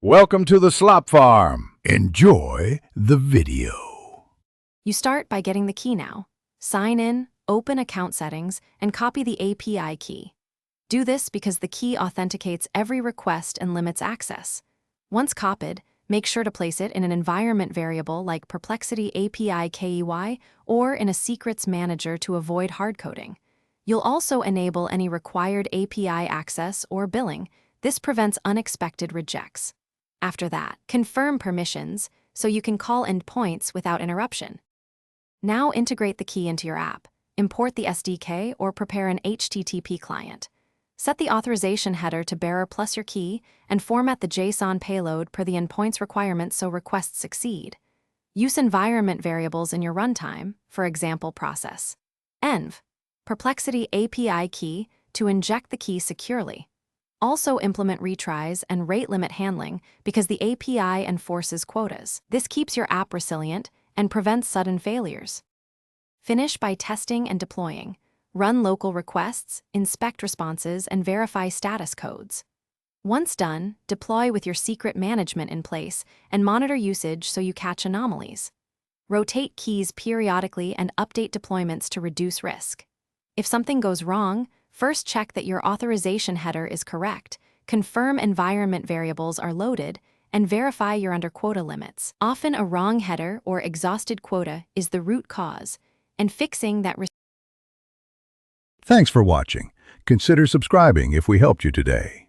Welcome to the Slop Farm. Enjoy the video. You start by getting the key now. Sign in, open account settings, and copy the API key. Do this because the key authenticates every request and limits access. Once copied, make sure to place it in an environment variable like Perplexity API KEY or in a secrets manager to avoid hardcoding. You'll also enable any required API access or billing. This prevents unexpected rejects. After that, confirm permissions so you can call endpoints without interruption. Now integrate the key into your app, import the SDK, or prepare an HTTP client. Set the authorization header to bearer plus your key and format the JSON payload per the endpoint's requirements so requests succeed. Use environment variables in your runtime, for example process. Env, Perplexity API key to inject the key securely. Also implement retries and rate limit handling because the API enforces quotas. This keeps your app resilient and prevents sudden failures. Finish by testing and deploying. Run local requests, inspect responses, and verify status codes. Once done, deploy with your secret management in place and monitor usage so you catch anomalies. Rotate keys periodically and update deployments to reduce risk. If something goes wrong, first check that your authorization header is correct, confirm environment variables are loaded, and verify you're under quota limits. Often a wrong header or exhausted quota is the root cause, and fixing that. Thanks for watching. Consider subscribing if we helped you today.